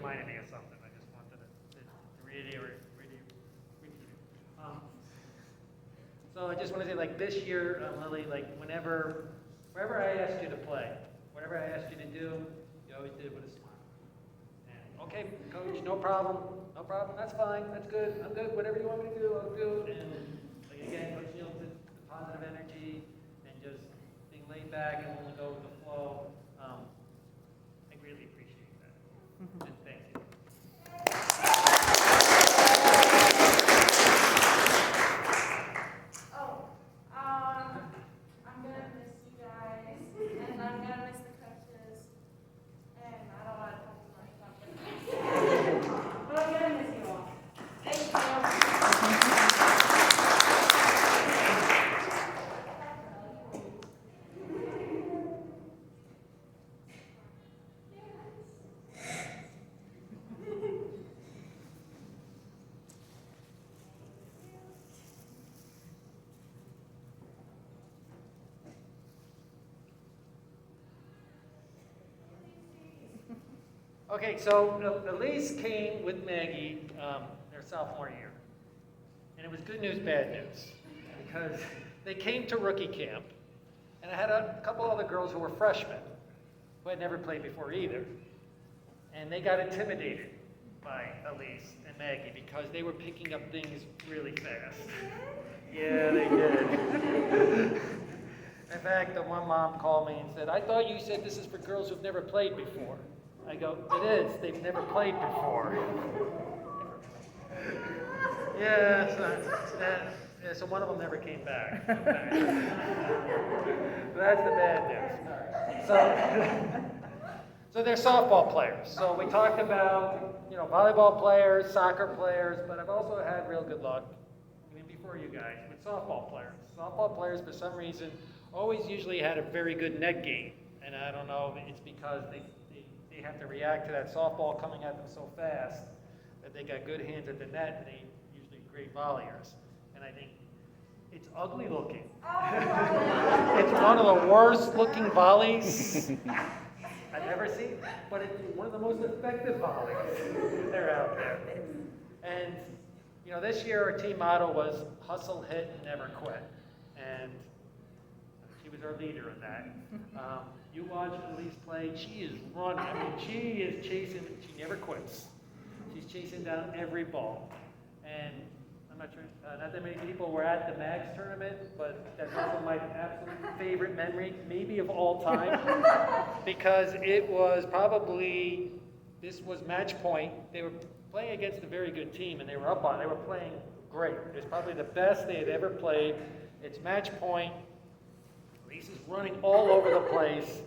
reminded me of something. I just wanted to reiterate. So I just want to say, like this year, Lily, like wherever I asked you to play, whatever I asked you to do, you always did it with a smile. And, okay, coach, no problem, that's fine, that's good, I'm good, whatever you want me to do, I'll do. And like, again, Coach Neal, the positive energy and just being laid back and willing to go with the flow. I really appreciate that. And thank you. I'm gonna miss you guys, and I'm gonna miss the coaches, and I don't want to talk too much about it, but I'm gonna miss you all. Thank Okay, so Elise came with Maggie their sophomore year. And it was good news, bad news. Because they came to rookie camp, and I had a couple other girls who were freshmen, who had never played before either. And they got intimidated by Elise and Maggie because they were picking up things really fast. Yeah, they did. In fact, the one mom called me and said, "I thought you said this is for girls who've never played before." I go, "It is. They've never played before." So one of them never came back. So that's the bad news. So they're softball players. So we talked about, volleyball players, soccer players, but I've also had real good luck, even before you guys, with softball players. Softball players, for some reason, always usually had a very good net game. And I don't know if it's because they have to react to that softball coming at them so fast that they got good hands at the net, and they usually great volleyers. And I think it's ugly looking. It's one of the worst looking volleys I've ever seen, but it's one of the most effective volleys that are out there. And this year our team motto was hustle, hit, and never quit. And she was our leader in that. You watch Elise play, she is running. I mean, she is chasing, she never quits. She's chasing down every ball. And I'm not sure, not that many people were at the MAGS tournament, but that's also my absolute favorite memory, maybe of all time, because it was probably, this was match point. They were playing against a very good team, and they were playing great. It was probably the best they had ever played. It's match point. Elise is running all over the place.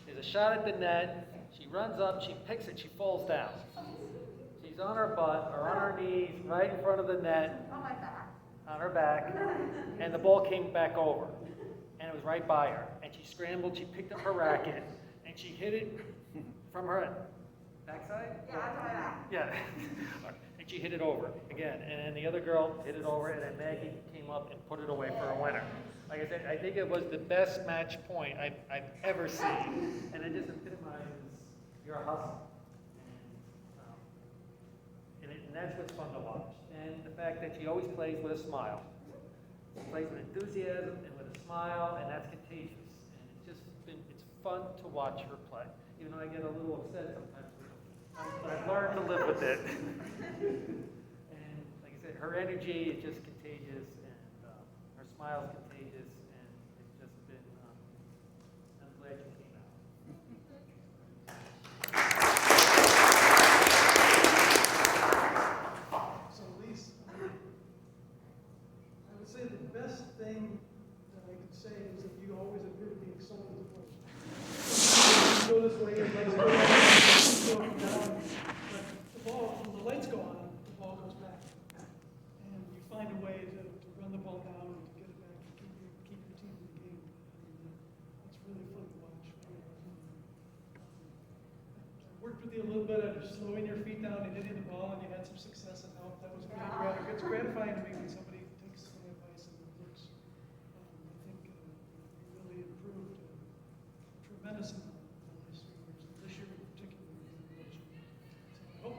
There's a shot at the net. She runs up, she picks it, she falls down. She's on her butt or on her knees right in front of the net. On my back. On her back. And the ball came back over. And it was right by her. And she scrambled, she picked up her racket, and she hit it from her backside? Yeah, that's my back. Yeah. And she hit it over again. And then the other girl hit it over, and then Maggie came up and put it away for a winner. Like I said, I think it was the best match point I've ever seen. And it just epitomizes your hustle. And that's what's fun to watch. And the fact that she always plays with a smile. She plays with enthusiasm and with a smile, and that's contagious. And it's fun to watch her play. Even though I get a little upset sometimes with her. But I've learned to live with it. And like I said, her energy is just contagious, and her smile is contagious, and it's just been, I'm glad you came out. So Elise, I would say the best thing that I could say is that you always appear to be excited to play. You go this way, your legs go down, but the ball, when the lights go on, the ball goes back. And you find a way to run the ball down and to get it back and keep your team in the game. And it's really fun to watch. I worked with you a little bit on slowing your feet down and hitting the ball, and you had some success and help. That was really it's gratifying to me when somebody takes some advice and it works. I think you really improved a tremendous amount in the last 3 years, and this year in particular. So I hope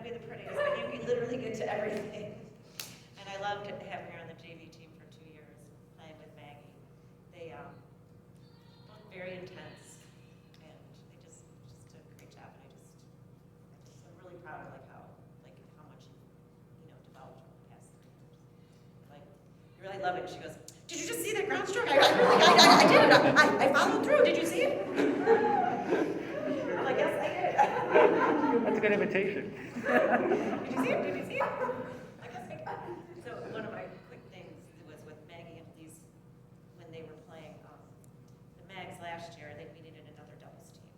be the prettiest, but you'd be literally good to everything. And I loved having her on the JV team for 2 years, playing with Maggie. They both very intense, and they just did a great job. And I'm really proud of how much you developed over the past 3 years. Like, you really love it. She goes, "Did you just see that ground stroke? I did it. I followed through. Did you see it?" I'm like, "Yes, I did." That's a good invitation. Did you see it? Did you see it? I guess I did. So one of my quick things was with Maggie and Elise when they were playing the Mags last year. We needed another doubles team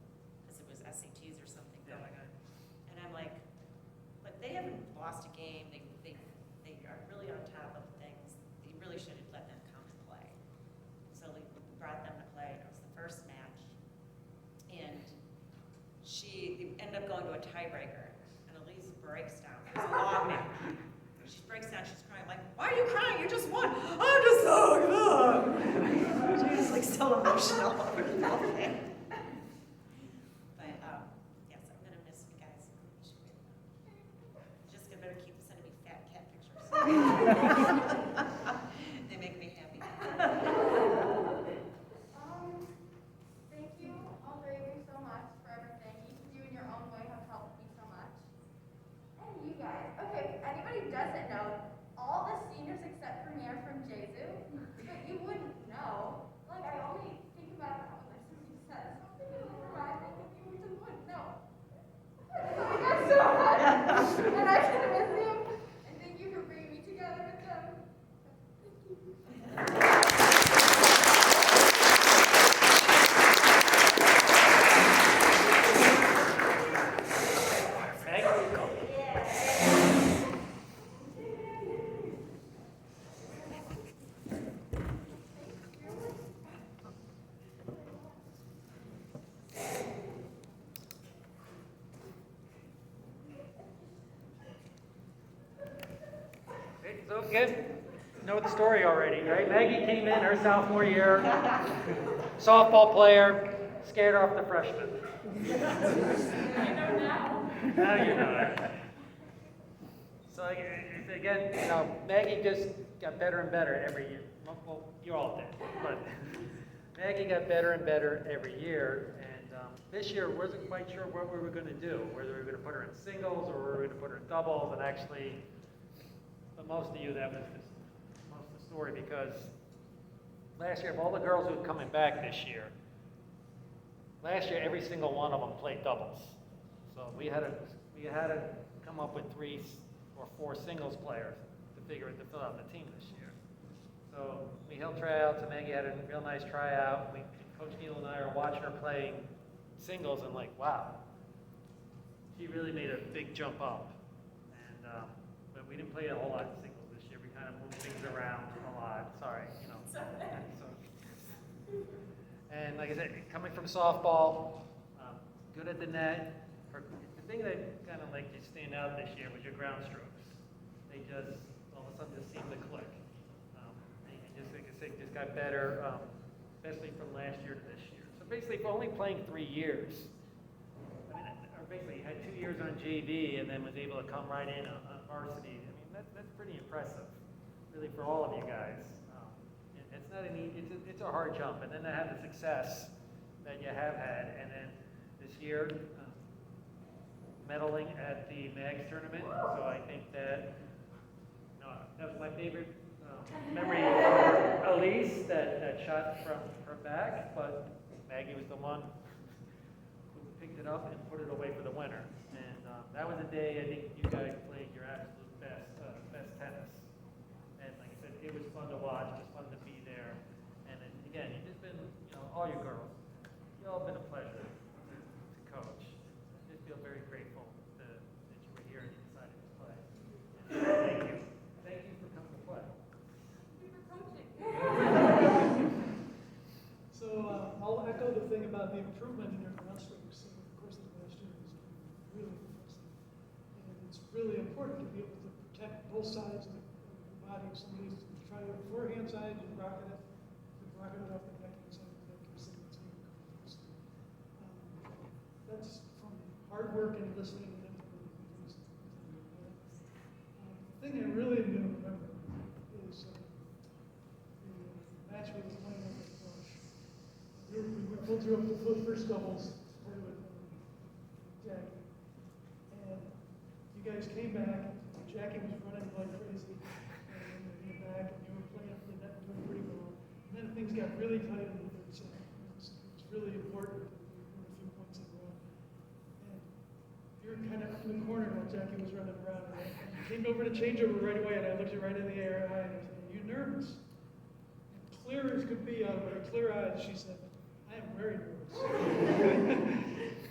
because it was SATs or something going on. And I'm like, but they haven't lost a game. They are really on top of things. You really should let them come and play. So we brought them to play. It was the first match, and they ended up going to a tiebreaker, and Elise breaks down. It was a long match. She breaks down, she's crying. I'm like, "Why are you crying? You just won." "I'm just so good." She was like so emotional over the whole thing. But yes, I'm gonna miss you guys. Just better keep sending me fat cat pictures. They make me happy. Thank you, all three of you, so much for everything. Each of you in your own way have helped me so much. And you guys. Okay, if anybody doesn't know, all the seniors except for me are from Jesu, but you wouldn't know. Like, I only think about that when somebody says something and then remind me that you wouldn't know. I got so much, and I can miss you. And thank you for bringing me together with them. Thank you. So again, you know the story already, right? Maggie came in her sophomore year, softball player, scared off the freshman. You know now? Now you know it. So again, Maggie just got better and better every year. Well, you all did, but Maggie got better and better every year. And this year, wasn't quite sure what we were going to do, whether we were going to put her in singles or we were going to put her in doubles. And actually, for most of you, that was most of the story, because last year, of all the girls who were coming back this year, last year every single one of them played doubles. So we had to come up with 3 or 4 singles players to fill out the team this year. So we held tryouts, and Maggie had a real nice tryout. Coach Neal and I are watching her playing singles, and like, wow, she really made a big jump up. And but we didn't play a whole lot of singles this year. We kind of moved things around a lot. Sorry, So, and like I said, coming from softball, good at the net. The thing that kind of like you stand out this year was your ground strokes. They just all of a sudden just seemed to click. And just like I say, just got better, especially from last year to this year. So basically, for only playing 3 years, or basically had 2 years on JV and then was able to come right in on varsity. I mean, that's pretty impressive, really, for all of you guys. It's not an easy, it's a hard jump, and then to have the success that you have had, and then this year medaling at the MAGS tournament. So I think that that was my favorite memory for Elise, that shot from her back, but Maggie was the one who picked it up and put it away for the winner. And that was a day I think you guys played your absolute best tennis. And like I said, it was fun to watch. It was fun to be there. And then, again, you've just been, all you girls, you've all been a pleasure to coach. I just feel very grateful that you were here and you decided to play. And thank you. Thank you for coming to play. Thank you for coaching. So I'll echo the thing about the improvement in your ground strokes over the course of the last year is really impressive. And it's really important to be able to protect both sides of the body. If somebody's trying to forehand side, you rock it off the backhand side of the deck, you're saying it's going to go. So, that's from hard work and listening and implementing. thing I really am gonna remember is the match we were playing over at Bush. We pulled you up the first doubles to play with Jackie. And you guys came back, Jackie was running like crazy, and you came back and you were playing up the net and doing pretty well. And then things got really tight in the third set. It was really important that we were a few points in a row. And you were kind of up in the corner while Jackie was running around. And you came over to change over right away, and I looked you right in the eye and I said, "Are you nervous?" And clear as could be out of her clear eyes, she said, "I am very nervous."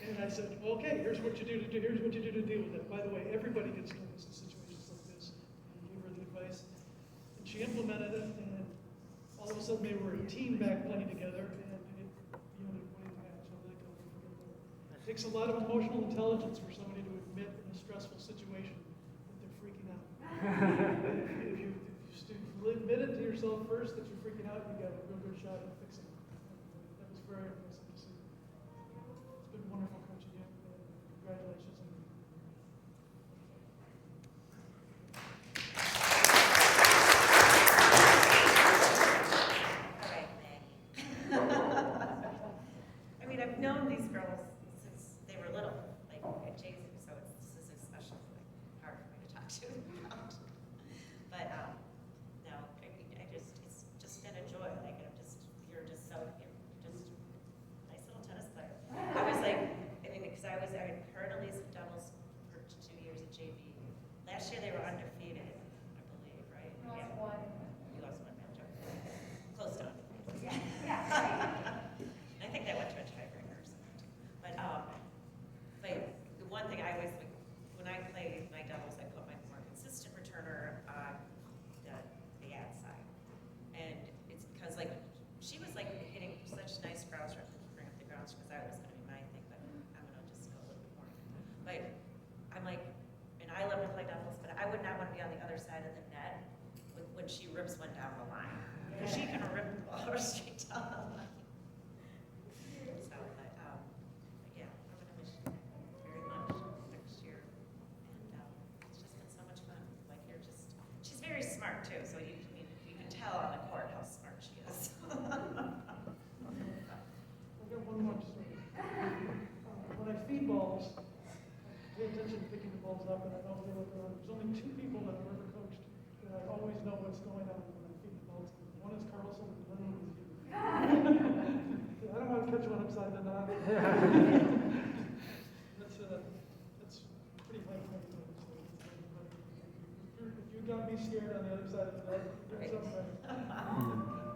And I said, "Okay, here's what you do to here's what you do to deal with it. By the way, everybody gets nervous in situations like this." And gave her the advice, and she implemented it, and all of a sudden they were a team back playing together, and it yielded quite a match. I'll never forget that. It takes a lot of emotional intelligence for somebody to admit in a stressful situation that they're freaking out. if you admit it to yourself first that you're freaking out, you got a real good shot at fixing it. That was very impressive to see. It's been wonderful coaching you, and congratulations. All right, Maggie. I mean, I've known these girls since they were little, like at JV, so this is especially hard for me to talk to about. But no, it's just been a joy. Like you're just nice little tennis player. I was like, I mean, because I had heard Elise in doubles for 2 years at JV. Last year they were undefeated, I believe, right? Lost one. You lost one match. Close to undefeated. Yeah. I think that went to a tiebreaker or something too. But the one thing I always, like, when I play my doubles, I put my more consistent returner on the ad side. And it's because, like, she was, like, hitting such nice ground strokes, bring up the ground strokes, because that was going to be my thing, but I'm going to just go a little bit more. But I'm like, and I love to play doubles, but I would not want to be on the other side of the net when she rips one down the line. Because she can rip the ball straight down the line. So, but yeah, I'm going to miss you very much next year. And it's just been so much fun. Like, she's very smart too, so you can tell on the court how smart she is. I've got one more story. When I feed balls, I pay attention to picking the balls up, and I know they look around. There's only 2 people that I've ever coached that I always know what's going on when I feed the balls. One is Carlson, and the other one is you. I don't want to catch one upside the knot. That's pretty high point. If you got me scared on the other side of the net, you're doing something right.